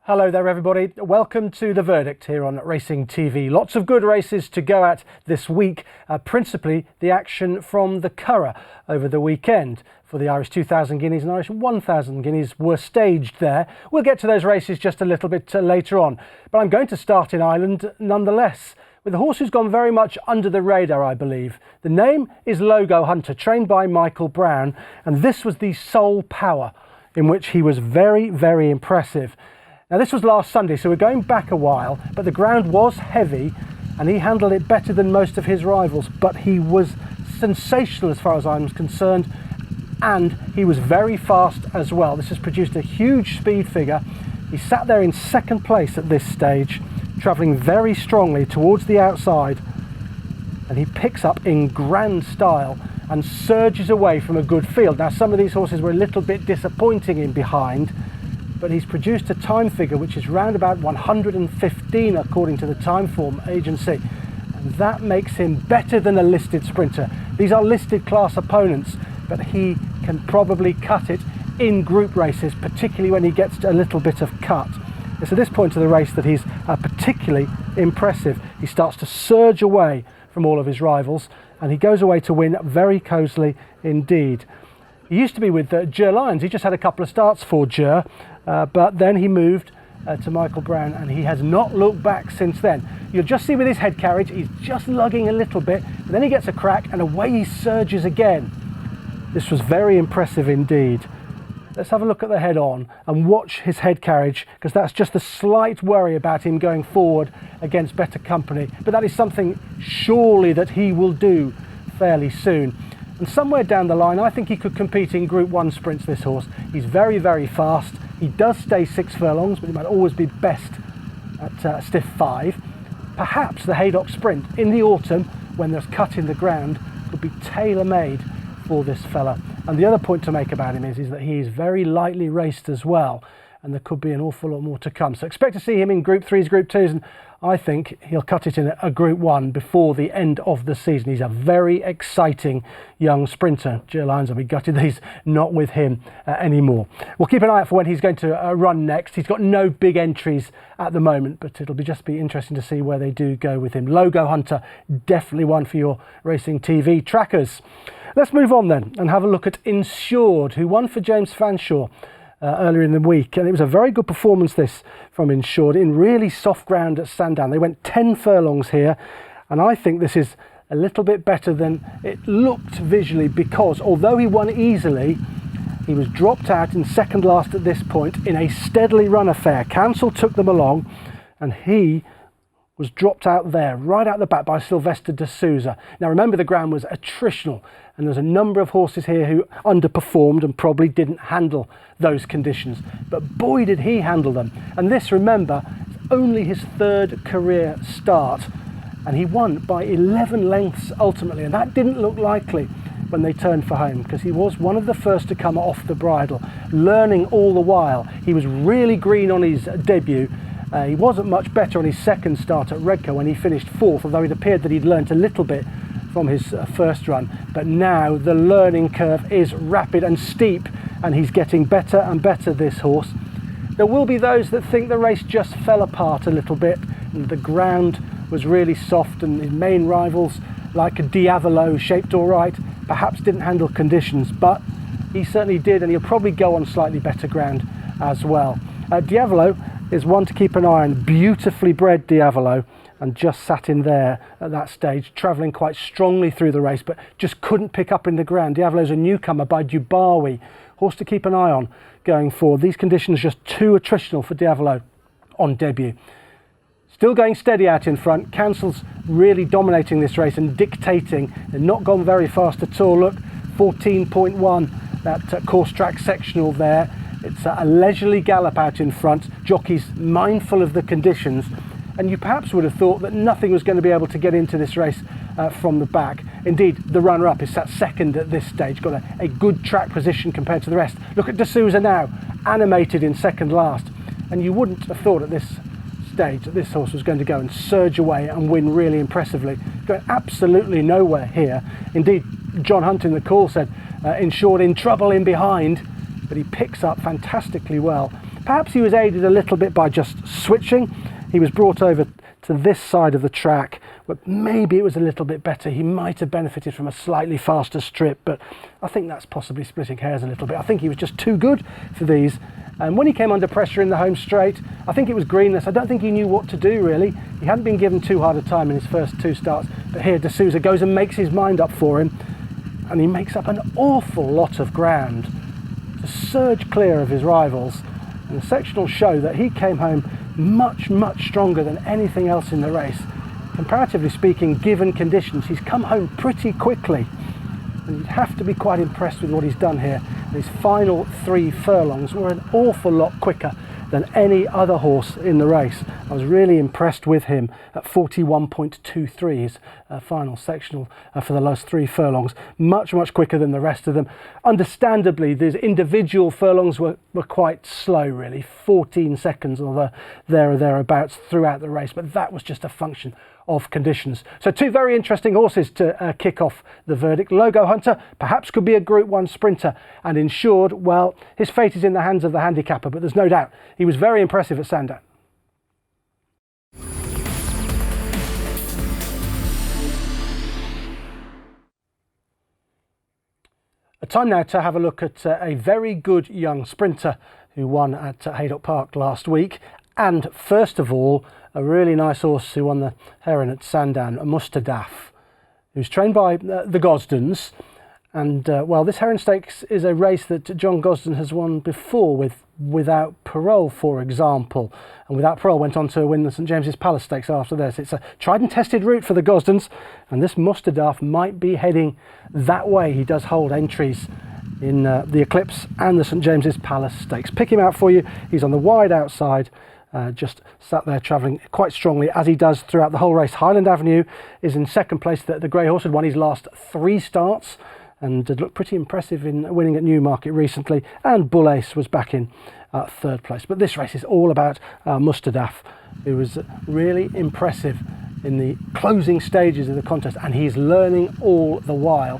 Hello there everybody, welcome to The Verdict here on Racing TV. Lots of good races to go at this week, principally the action from the Curragh over the weekend. For the Irish 2000 Guineas and Irish 1000 Guineas were staged there. We'll get to those races just a little bit later on, but I'm going to start in Ireland nonetheless, with a horse who's gone very much under the radar, I believe. The name is Logo Hunter, trained by Michael Brown, and this was the Sole Power, in which he was very, very impressive. Now this was last Sunday, so we're going back a while, but the ground was heavy and he handled it better than most of his rivals, but he was sensational as far as I'm concerned, and he was very fast as well. This has produced a huge speed figure. He sat there in second place at this stage, travelling very strongly towards the outside, and he picks up in grand style and surges away from a good field. Now some of these horses were a little bit disappointing in behind, but he's produced a time figure which is round about 115 according to the Timeform agency, and that makes him better than a listed sprinter. These are listed class opponents, but he can probably cut it in group races, particularly when he gets a little bit of cut. It's at this point of the race that he's particularly impressive. He starts to surge away from all of his rivals, and he goes away to win very cosily indeed. He used to be with Ger Lyons. He just had a couple of starts for Ger, but then he moved to Michael Brown, and he has not looked back since then. You'll just see with his head carriage, he's just lugging a little bit, but then he gets a crack and away he surges again. This was very impressive indeed. Let's have a look at the head on and watch his head carriage, because that's just a slight worry about him going forward against better company, but that is something surely that he will do fairly soon. And somewhere down the line, I think he could compete in Group 1 sprints, this horse. He's very, very fast. He does stay 6 furlongs, but he might always be best at stiff 5. Perhaps the Haydock Sprint in the autumn, when there's cut in the ground, could be tailor-made for this fella. And the other point to make about him is that he is very lightly raced as well, and there could be an awful lot more to come. So expect to see him in Group 3s, Group 2s, and I think he'll cut it in a Group 1 before the end of the season. He's a very exciting young sprinter. Ger Lyons will be gutted that he's not with him anymore. We'll keep an eye out for when he's going to run next. He's got no big entries at the moment, but it'll just be interesting to see where they do go with him. Logo Hunter, definitely one for your Racing TV trackers. Let's move on then and have a look at Insured, who won for James Fanshawe earlier in the week, and it was a very good performance this from Insured in really soft ground at Sandown. They went 10 furlongs here, and I think this is a little bit better than it looked visually, because although he won easily, he was dropped out in second last at this point in a steadily run affair. Council took them along, and he was dropped out there right out the back by Sylvester de Souza. Now remember, the ground was attritional, and there's a number of horses here who underperformed and probably didn't handle those conditions, but boy did he handle them. And this, remember, is only his third career start, and he won by 11 lengths ultimately, and that didn't look likely when they turned for home, because he was one of the first to come off the bridle, learning all the while. He was really green on his debut. He wasn't much better on his second start at Redcar when he finished 4th, although it appeared that he'd learnt a little bit from his first run. But now the learning curve is rapid and steep, and he's getting better and better, this horse. There will be those that think the race just fell apart a little bit, and the ground was really soft, and his main rivals like Diavolo, shaped all right, perhaps didn't handle conditions, but he certainly did, and he'll probably go on slightly better ground as well. Diavolo is one to keep an eye on. Beautifully bred Diavolo, and just sat in there at that stage, travelling quite strongly through the race, but just couldn't pick up in the ground. Diavolo's a newcomer by Dubawi, horse to keep an eye on going forward. These conditions just too attritional for Diavolo on debut. Still going steady out in front. Council's really dominating this race and dictating. They've not gone very fast at all. Look, 14.1, that course track sectional there. It's a leisurely gallop out in front. Jockey's mindful of the conditions, and you perhaps would have thought that nothing was going to be able to get into this race from the back. Indeed, the runner-up is sat second at this stage, got a good track position compared to the rest. Look at de Souza now, animated in second last, and you wouldn't have thought at this stage that this horse was going to go and surge away and win really impressively. Going absolutely nowhere here. Indeed, John Hunt in the call said, Insured in trouble in behind, but he picks up fantastically well Perhaps he was aided a little bit by just switching. He was brought over to this side of the track, but maybe it was a little bit better. He might have benefited from a slightly faster strip, but I think that's possibly splitting hairs a little bit. I think he was just too good for these. And when he came under pressure in the home straight, I think it was greenness. I don't think he knew what to do, really. He hadn't been given too hard a time in his first two starts, but here De Souza goes and makes his mind up for him, and he makes up an awful lot of ground to surge clear of his rivals. And the sectionals show that he came home much stronger than anything else in the race. Comparatively speaking, given conditions, he's come home pretty quickly, and you'd have to be quite impressed with what he's done here. His final 3 furlongs were an awful lot quicker than any other horse in the race. I was really impressed with him at 41.23, his final sectional for the last 3 furlongs. Much quicker than the rest of them. Understandably, these individual furlongs were quite slow, really, 14 seconds or there or thereabouts throughout the race, but that was just a function of conditions. So 2 very interesting horses to kick off the verdict. Logo Hunter perhaps could be a Group 1 sprinter, and Insured, well, his fate is in the hands of the handicapper, but there's no doubt he was very impressive at Sandown. A time now to have a look at a very good young sprinter who won at Haydock Park last week, and first of all, a really nice horse who won the Heron at Sandown, Mustadaf, who's trained by the Gosdens. And well, this Heron Stakes is a race that John Gosden has won before with Without Parole, for example. And Without Parole went on to win the St James's Palace Stakes after this. It's a tried and tested route for the Gosdens, and this Mustadaf might be heading that way. He does hold entries in the Eclipse and the St James's Palace Stakes. Pick him out for you. He's on the wide outside. Just sat there travelling quite strongly, as he does throughout the whole race. Highland Avenue is in second place. The grey horse had won his last 3 starts and had looked pretty impressive in winning at Newmarket recently, and Bull Ace was back in third place. But this race is all about Mustadaf, who was really impressive in the closing stages of the contest, and he's learning all the while.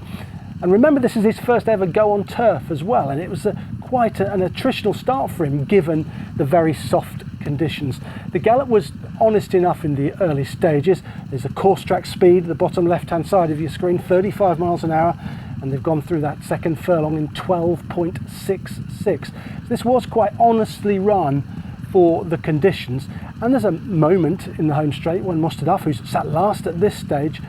And remember, this is his first ever go on turf as well, and it was quite an attritional start for him given the very soft conditions. The gallop was honest enough in the early stages. There's a course track speed at the bottom left hand side of your screen, 35 miles an hour, and they've gone through that second furlong in 12.66. So this was quite honestly run for the conditions. And there's a moment in the home straight when Mustadaf, who's sat last at this stage,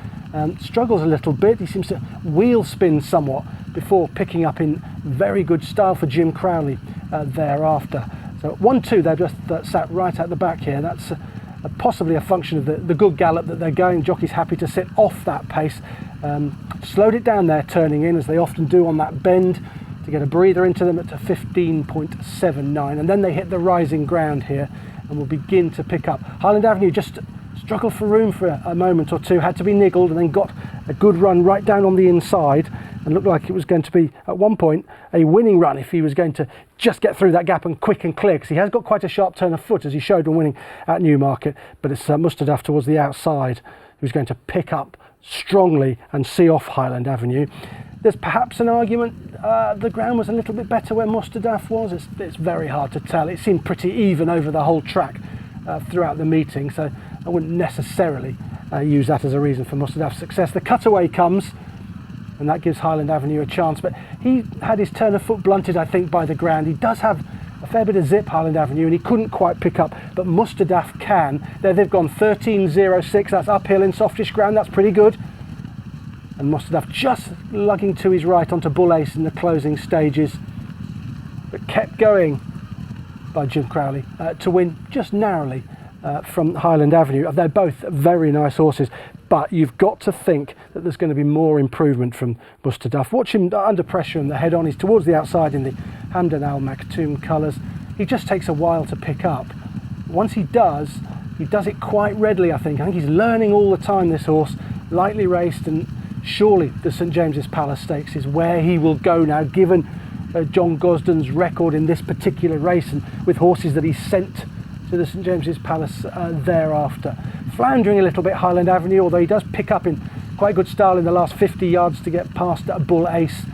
struggles a little bit. He seems to wheel spin somewhat before picking up in very good style for Jim Crowley thereafter. So 1-2, they're just sat right at the back here. That's possibly a function of the good gallop that they're going. Jockey's happy to sit off that pace. Slowed it down there, turning in, as they often do on that bend, to get a breather into them at 15.79. And then they hit the rising ground here and will begin to pick up. Highland Avenue just struggled for room for a moment or two, had to be niggled, and then got a good run right down on the inside, and looked like it was going to be, at one point, a winning run if he was going to just get through that gap and quick and clear, because he has got quite a sharp turn of foot, as he showed when winning at Newmarket. But it's Mustadaf towards the outside who's going to pick up strongly and see off Highland Avenue. There's perhaps an argument the ground was a little bit better where Mustadaf was. It's very hard to tell. It seemed pretty even over the whole track throughout the meeting, so I wouldn't necessarily use that as a reason for Mustadaf's success. The cutaway comes, and that gives Highland Avenue a chance, but he had his turn of foot blunted, I think, by the ground. He does have a fair bit of zip, Highland Avenue, and he couldn't quite pick up, but Mustadaf can. There they've gone 13.06, that's uphill in softish ground, that's pretty good. And Mustadaf just lugging to his right onto Bull Ace in the closing stages, but kept going by Jim Crowley to win just narrowly from Highland Avenue. They're both very nice horses, but you've got to think that there's going to be more improvement from Mustadaf. Watch him under pressure and the head on. He's towards the outside in the Hamdan Al Maktoum colours. He just takes a while to pick up. Once he does it quite readily, I think. I think he's learning all the time, this horse. Lightly raced, and surely the St James's Palace Stakes is where he will go now, given John Gosden's record in this particular race, and with horses that he's sent to the St James's Palace thereafter. Floundering a little bit, Highland Avenue, although he does pick up in quite good style in the last 50 yards to get past Bull Ace.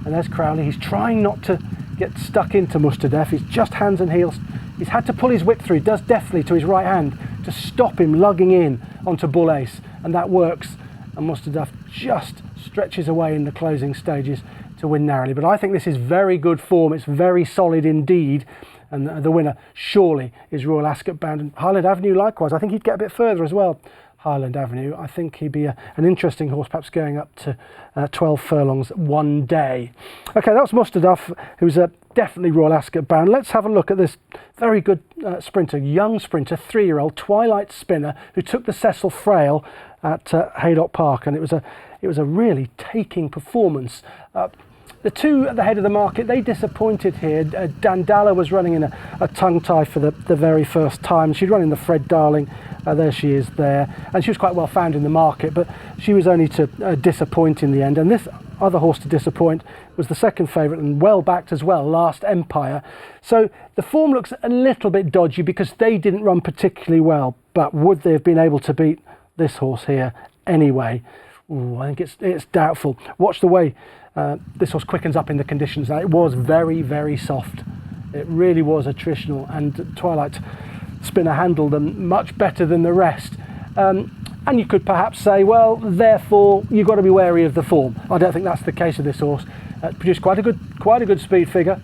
And there's Crowley. He's trying not to get stuck into Mustadaf. He's just hands and heels. He's had to pull his whip through, does deftly to his right hand to stop him lugging in onto Bull Ace, and that works. And Mustadaf just stretches away in the closing stages to win narrowly. But I think this is very good form. It's very solid indeed. And the winner surely is Royal Ascot Bound. And Highland Avenue likewise. I think he'd get a bit further as well. Highland Avenue, I think he'd be an interesting horse, perhaps going up to 12 furlongs one day. Okay, that was Mustadaf, who's definitely Royal Ascot Bound. Let's have a look at this very good sprinter, young sprinter, 3-year-old Twilight Spinner, who took the Cecil Frail at Haydock Park, and it was a really taking performance. The two at the head of the market, they disappointed here. Dandala was running in a tongue tie for the very first time. She'd run in the Fred Darling. There she is there. And she was quite well found in the market, but she was only to disappoint in the end. And this other horse to disappoint was the second favourite, and well backed as well, Last Empire. So the form looks a little bit dodgy because they didn't run particularly well. But would they have been able to beat this horse here anyway? Ooh, I think it's doubtful. Watch the way this horse quickens up in the conditions. Now, it was very, very soft. It really was attritional, and Twilight Spinner handled them much better than the rest. And you could perhaps say, well, therefore you've got to be wary of the form. I don't think that's the case of this horse. Produced quite a good speed figure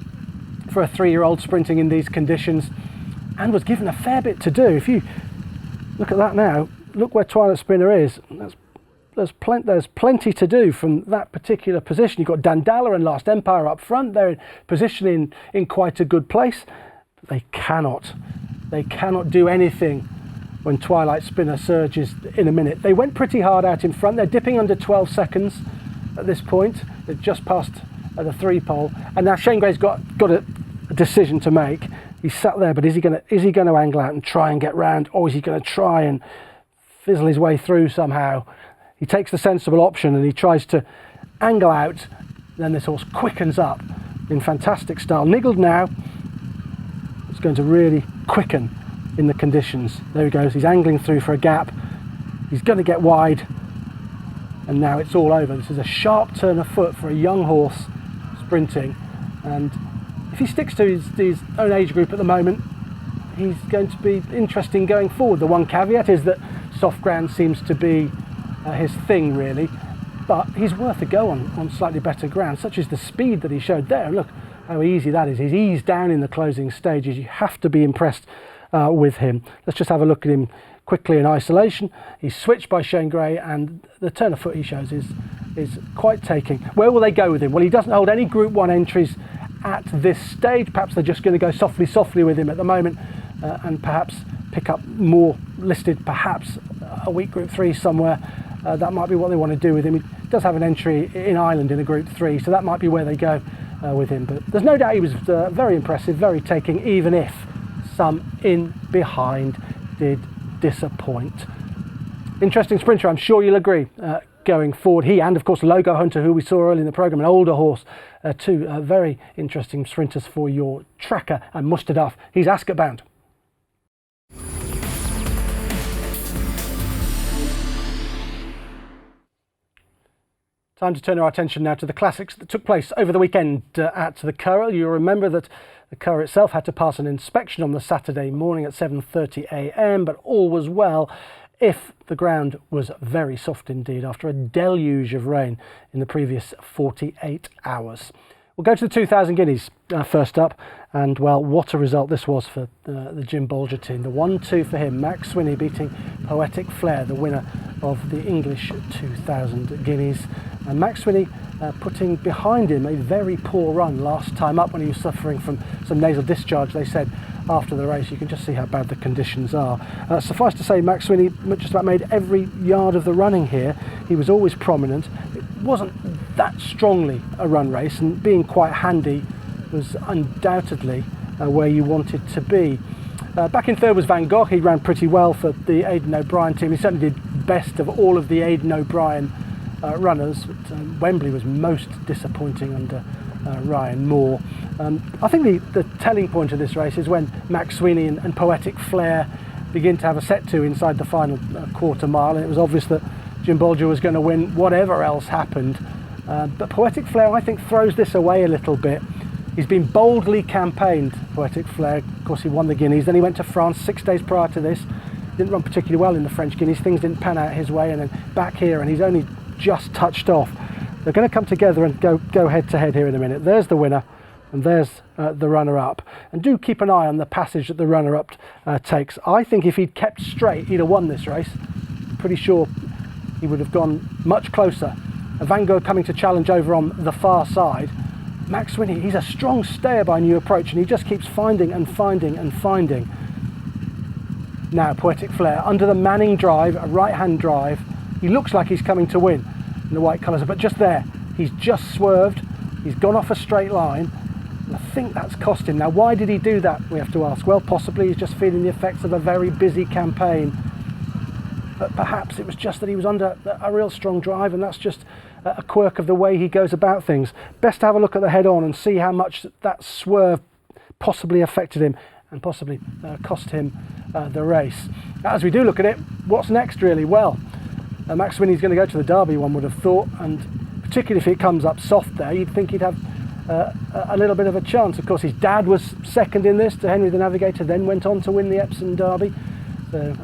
for a 3-year-old sprinting in these conditions, and was given a fair bit to do. If you look at that now, look where Twilight Spinner is. There's plenty to do from that particular position. You've got Dandala and Last Empire up front. They're in position in quite a good place. But they cannot do anything when Twilight Spinner surges in a minute. They went pretty hard out in front. They're dipping under 12 seconds at this point. They've just passed the 3 pole, and now Shane Gray's got a decision to make. He's sat there, but is he going to angle out and try and get round, or is he going to try and fizzle his way through somehow? He takes the sensible option and he tries to angle out. Then this horse quickens up in fantastic style. Niggled now. It's going to really quicken in the conditions. There he goes. He's angling through for a gap. He's going to get wide. And now it's all over. This is a sharp turn of foot for a young horse sprinting. And if he sticks to his own age group at the moment, he's going to be interesting going forward. The one caveat is that soft ground seems to be his thing, really, but he's worth a go on slightly better ground, such as the speed that he showed there. And look how easy that is. He's eased down in the closing stages. You have to be impressed with him. Let's just have a look at him quickly in isolation. He's switched by Shane Gray, and the turn of foot he shows is quite taking. Where will they go with him? Well, he doesn't hold any Group 1 entries at this stage. Perhaps they're just going to go softly with him at the moment, and perhaps pick up more listed, perhaps a weak Group 3 somewhere. That might be what they want to do with him. He does have an entry in Ireland in a Group 3, so that might be where they go with him. But there's no doubt he was very impressive, very taking, even if some in behind did disappoint. Interesting sprinter, I'm sure you'll agree, going forward. He and, of course, Logo Hunter, who we saw early in the programme, an older horse, two very interesting sprinters for your tracker. And Mustadaf, he's Ascot bound. Time to turn our attention now to the classics that took place over the weekend at the Curragh. You'll remember that the Curragh itself had to pass an inspection on the Saturday morning at 7:30 a.m, but all was well if the ground was very soft indeed after a deluge of rain in the previous 48 hours. We'll go to the 2,000 guineas first up, and well, what a result this was for the Jim Bolger team. The 1-2 for him, Max Swiney beating Poetic Flair, the winner of the English 2,000 guineas. And Max Swiney putting behind him a very poor run last time up when he was suffering from some nasal discharge, they said after the race. You can just see how bad the conditions are. Suffice to say, Max Swiney just about made every yard of the running here. He was always prominent. It wasn't that strongly a run race, and being quite handy was undoubtedly where you wanted to be. Back in third was Van Gogh. He ran pretty well for the Aidan O'Brien team. He certainly did best of all of the Aidan O'Brien runners. But, Wembley was most disappointing under Ryan Moore. I think the telling point of this race is when Max Swiney and Poetic Flair begin to have a set to inside the final quarter mile, and it was obvious that Jim Bolger was going to win whatever else happened. But Poetic Flair, I think, throws this away a little bit. He's been boldly campaigned, Poetic Flare. Of course, he won the Guineas. Then he went to France 6 days prior to this. Didn't run particularly well in the French Guineas. Things didn't pan out his way, and then back here, and he's only just touched off. They're going to come together and go head to head here in a minute. There's the winner, and there's the runner-up. And do keep an eye on the passage that the runner-up takes. I think if he'd kept straight, he'd have won this race. Pretty sure he would have gone much closer. Van Gogh coming to challenge over on the far side. Max Swiney, he's a strong stayer by New Approach, and he just keeps finding and finding and finding. Now Poetic Flare under the Manning drive, a right-hand drive. He looks like he's coming to win in the white colours, but just there, he's just swerved. He's gone off a straight line, and I think that's cost him. Now, why did he do that, we have to ask? Well, possibly he's just feeling the effects of a very busy campaign, but perhaps it was just that he was under a real strong drive, and that's just a quirk of the way he goes about things. Best to have a look at the head-on and see how much that swerve possibly affected him and possibly cost him the race. As we do look at it, what's next really? Well, Max Swiney's going to go to the Derby, one would have thought, and particularly if it comes up soft there, you'd think he'd have a little bit of a chance. Of course, his dad was second in this to Henry the Navigator, then went on to win the Epsom Derby. So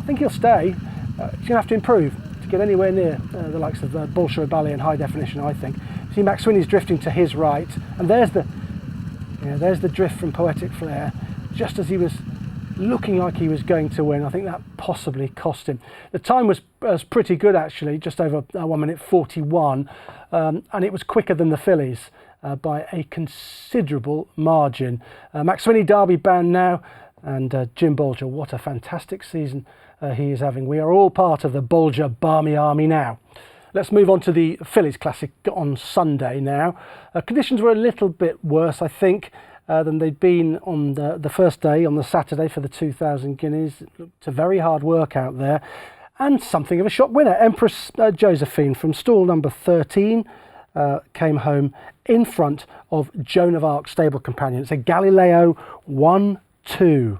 I think he'll stay. He's going to have to improve to get anywhere near the likes of Bolshoi Bally in high definition, I think. See, Max Swiney's drifting to his right, and there's the drift from Poetic Flare, just as he was looking like he was going to win. I think that possibly cost him. The time was pretty good actually, just over 1 minute 41, and it was quicker than the fillies by a considerable margin. Max Swiney Derby bound now, and Jim Bolger, what a fantastic season he is having. We are all part of the Bolger Barmy Army now. Let's move on to the Fillies Classic on Sunday now. Conditions were a little bit worse, I think, than they'd been on the first day, on the Saturday for the 2000 Guineas. It looked a very hard work out there, and something of a shock winner. Empress Josephine from stall number 13 came home in front of Joan of Arc stable companion. It's a Galileo 1-2.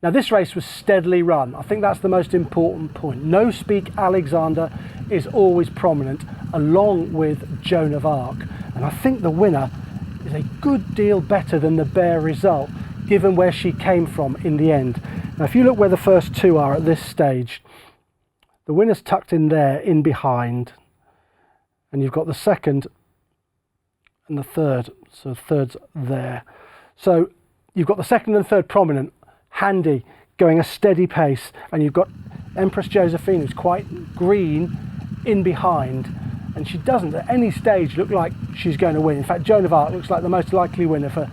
Now this race was steadily run. I think that's the most important point. No Speak Alexander is always prominent along with Joan of Arc, and I think the winner is a good deal better than the bare result given where she came from in the end. Now if you look where the first two are at this stage, the winner's tucked in there in behind, and you've got the second and the third, so third's there. So you've got the second and third prominent, handy, going a steady pace, and you've got Empress Josephine, who's quite green, in behind, and she doesn't at any stage look like she's going to win. In fact, Joan of Arc looks like the most likely winner for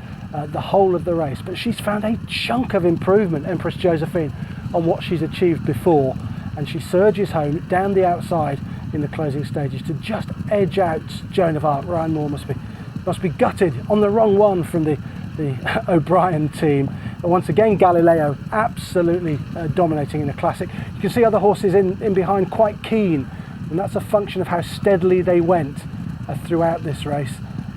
the whole of the race, but she's found a chunk of improvement, Empress Josephine, on what she's achieved before, and she surges home down the outside in the closing stages to just edge out Joan of Arc. Ryan Moore must be gutted on the wrong one from the O'Brien team. But once again, Galileo absolutely dominating in the classic. You can see other horses in behind quite keen, and that's a function of how steadily they went throughout this race.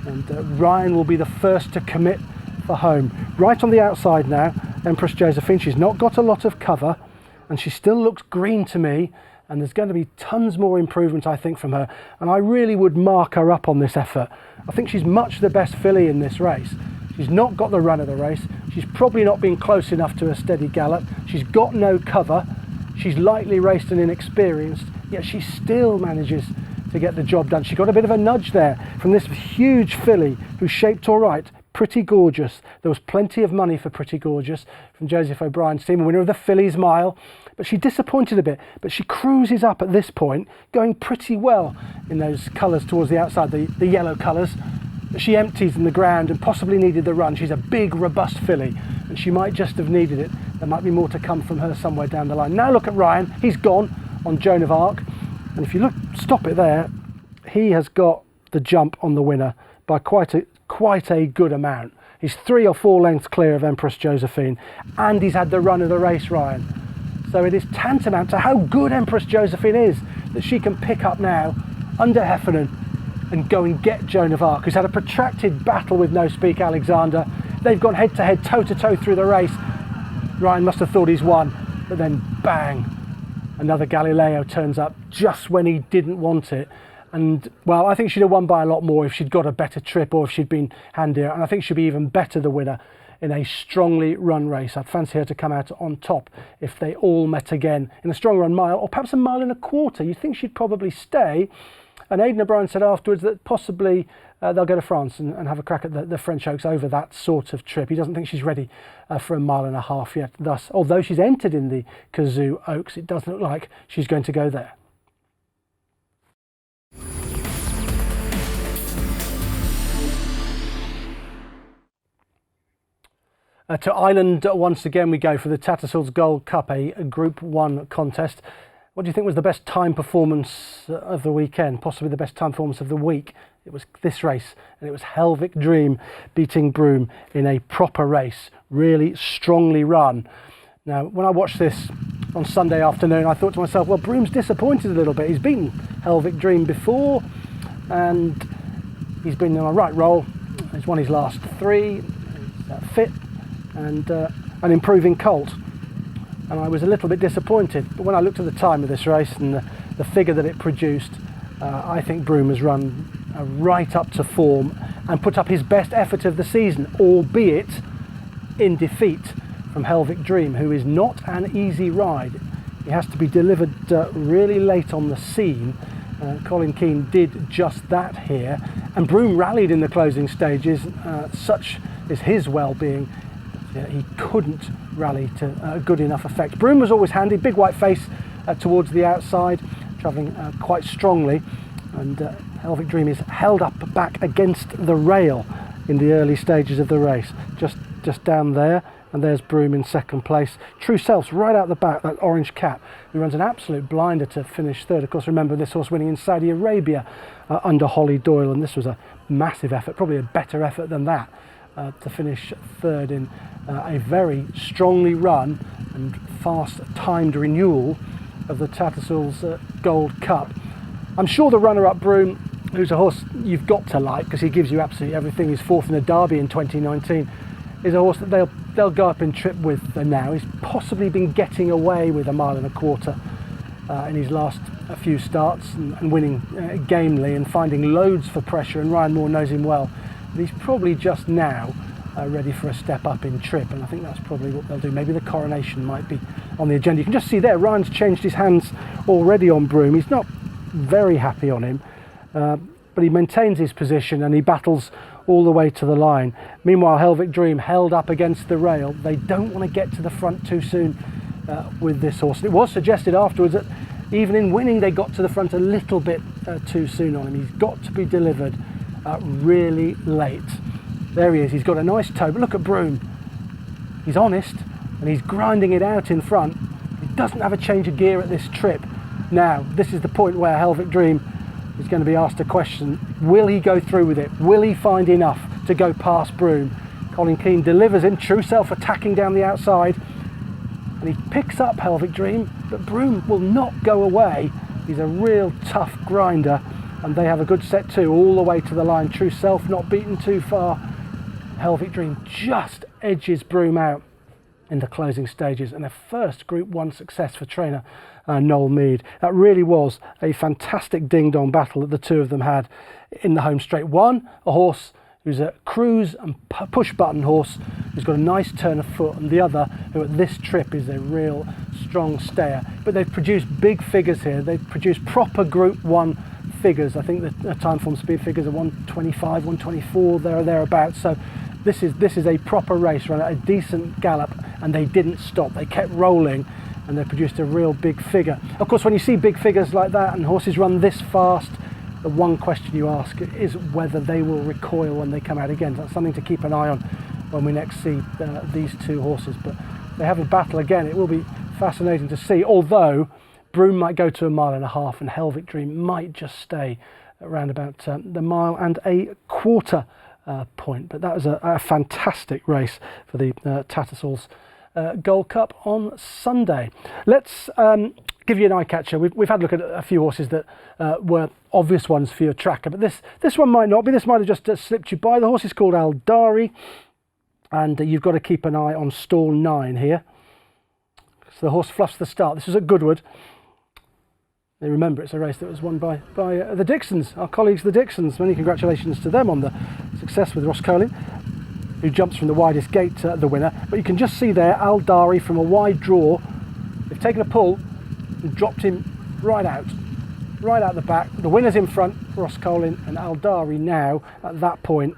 And Ryan will be the first to commit for home. Right on the outside now, Empress Josephine. She's not got a lot of cover, and she still looks green to me, and there's going to be tons more improvement, I think, from her, and I really would mark her up on this effort. I think she's much the best filly in this race. She's not got the run of the race. She's probably not been close enough to a steady gallop. She's got no cover. She's lightly raced and inexperienced, yet she still manages to get the job done. She got a bit of a nudge there from this huge filly who's shaped all right, Pretty Gorgeous. There was plenty of money for Pretty Gorgeous from Joseph O'Brien's team, winner of the Fillies Mile, but she disappointed a bit. But she cruises up at this point, going pretty well in those colours towards the outside, the yellow colours. But she empties in the ground and possibly needed the run. She's a big, robust filly, and she might just have needed it. There might be more to come from her somewhere down the line. Now look at Ryan. He's gone on Joan of Arc, and if you look, stop it there, he has got the jump on the winner by quite a good amount. He's 3 or 4 lengths clear of Empress Josephine, and he's had the run of the race, Ryan. So it is tantamount to how good Empress Josephine is that she can pick up now under Heffernan and go and get Joan of Arc, who's had a protracted battle with No Speak Alexander. They've gone head to head, toe to toe through the race. Ryan must have thought he's won, but then bang, another Galileo turns up just when he didn't want it. And well, I think she'd have won by a lot more if she'd got a better trip or if she'd been handier, and I think she'd be even better the winner in a strongly run race. I'd fancy her to come out on top if they all met again in a strong run mile, or perhaps a mile and a quarter. You'd think she'd probably stay. And Aidan O'Brien said afterwards that possibly they'll go to France and have a crack at the French Oaks over that sort of trip. He doesn't think she's ready for a mile and a half yet. Thus, although she's entered in the Kazoo Oaks, it does look like she's going to go there. To Ireland once again we go for the Tattersalls Gold Cup, a Group 1 contest. What do you think was the best time performance of the weekend? Possibly the best time performance of the week. It was this race, and it was Helvic Dream beating Broome in a proper race, really strongly run. Now, when I watched this on Sunday afternoon, I thought to myself, well, Broome's disappointed a little bit. He's beaten Helvic Dream before, and he's been on a right roll. He's won his last 3, he's fit, and an improving colt. And I was a little bit disappointed. But when I looked at the time of this race and the figure that it produced, I think Broome has run right up to form and put up his best effort of the season, albeit in defeat from Helvic Dream, who is not an easy ride. He has to be delivered really late on the scene. Colin Keane did just that here. And Broome rallied in the closing stages. Such is his well-being. He couldn't rally to a good enough effect. Broome was always handy, big white face towards the outside, travelling quite strongly, and Helvic Dream is held up back against the rail in the early stages of the race, just down there, and there's Broome in second place. True Self's right out the back, that orange cap, who runs an absolute blinder to finish third. Of course, remember this horse winning in Saudi Arabia under Holly Doyle, and this was a massive effort, probably a better effort than that. To finish third in a very strongly run and fast timed renewal of the Tattersalls Gold Cup. I'm sure the runner-up Broome, who's a horse you've got to like because he gives you absolutely everything, he's fourth in the Derby in 2019, is a horse that they'll go up in trip with now. He's possibly been getting away with a mile and a quarter in his last few starts and winning gamely and finding loads for pressure, and Ryan Moore knows him well. But he's probably just now ready for a step up in trip, and I think that's probably what they'll do. Maybe the Coronation might be on the agenda. You can just see there, Ryan's changed his hands already on Broome. He's not very happy on him, but he maintains his position and he battles all the way to the line. Meanwhile, Helvic Dream held up against the rail. They don't want to get to the front too soon with this horse. It was suggested afterwards that even in winning they got to the front a little bit too soon on him. He's got to be delivered really late. There he is, he's got a nice toe, but look at Broome. He's honest and he's grinding it out in front. He doesn't have a change of gear at this trip. Now, this is the point where Helvic Dream is going to be asked a question. Will he go through with it? Will he find enough to go past Broome? Colin Keane delivers him, True Self attacking down the outside, and he picks up Helvic Dream, but Broome will not go away. He's a real tough grinder, and they have a good set too, all the way to the line. True Self not beaten too far. Helvic Dream just edges Broome out in the closing stages, and a first Group 1 success for trainer Noel Mead. That really was a fantastic ding-dong battle that the two of them had in the home straight. One, a horse who's a cruise and push-button horse who's got a nice turn of foot, and the other who at this trip is a real strong stayer. But they've produced big figures here. They've produced proper Group 1 figures. I think the time form speed figures are 125, 124, there or thereabouts. So this is a proper race run, a decent gallop, and they didn't stop. They kept rolling, and they produced a real big figure. Of course, when you see big figures like that and horses run this fast, the one question you ask is whether they will recoil when they come out again. That's something to keep an eye on when we next see these two horses. But they have a battle again. It will be fascinating to see, although Broome might go to a mile and a half and Helvic Dream might just stay around about the mile and a quarter point. But that was a fantastic race for the Tattersalls Gold Cup on Sunday. Let's give you an eye catcher. We've had a look at a few horses that were obvious ones for your tracker, but this one might not be. This might have just slipped you by. The horse is called Aldari, and you've got to keep an eye on stall 9 here. So the horse fluffs the start. This is at Goodwood. You remember, it's a race that was won by the Dixons, our colleagues the Dixons. Many congratulations to them on the success with Ross Colin, who jumps from the widest gate to the winner. But you can just see there Al Dari from a wide draw. They've taken a pull and dropped him right out the back. The winner's in front, Ross Colin, and Al Dari now at that point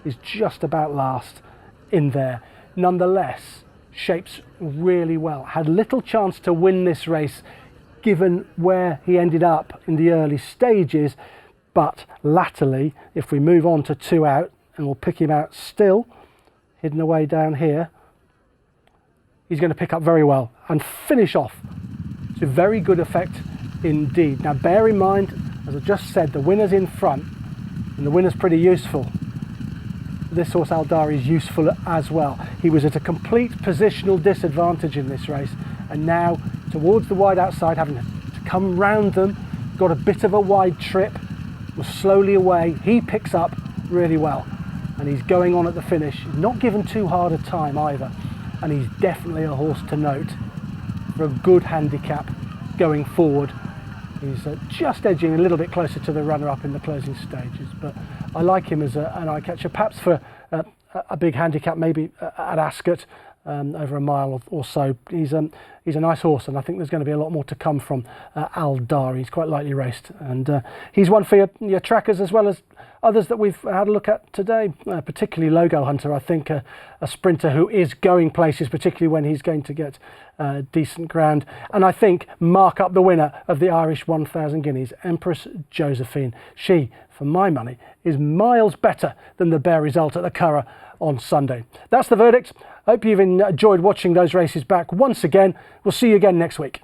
is just about last in there. Nonetheless, shapes really well. Had little chance to win this race given where he ended up in the early stages, but latterly, if we move on to 2 out, and we'll pick him out still, hidden away down here, he's going to pick up very well and finish off to very good effect indeed. Now bear in mind, as I just said, the winner's in front, and the winner's pretty useful. This horse Al Dari is useful as well. He was at a complete positional disadvantage in this race, and now towards the wide outside, having to come round them, got a bit of a wide trip, was slowly away. He picks up really well, and he's going on at the finish. He's not given too hard a time either, and he's definitely a horse to note for a good handicap going forward. He's just edging a little bit closer to the runner-up in the closing stages, but I like him as an eye-catcher, perhaps for a big handicap, maybe at Ascot, over a mile or so. He's a nice horse, and I think there's going to be a lot more to come from Al Dari. He's quite lightly raced, and he's one for your trackers as well as others that we've had a look at today, particularly Logo Hunter. I think a sprinter who is going places, particularly when he's going to get decent ground. And I think mark up the winner of the Irish 1000 Guineas, Empress Josephine. She, for my money, is miles better than the bare result at the Curragh on Sunday. That's the verdict. Hope you've enjoyed watching those races back once again. We'll see you again next week.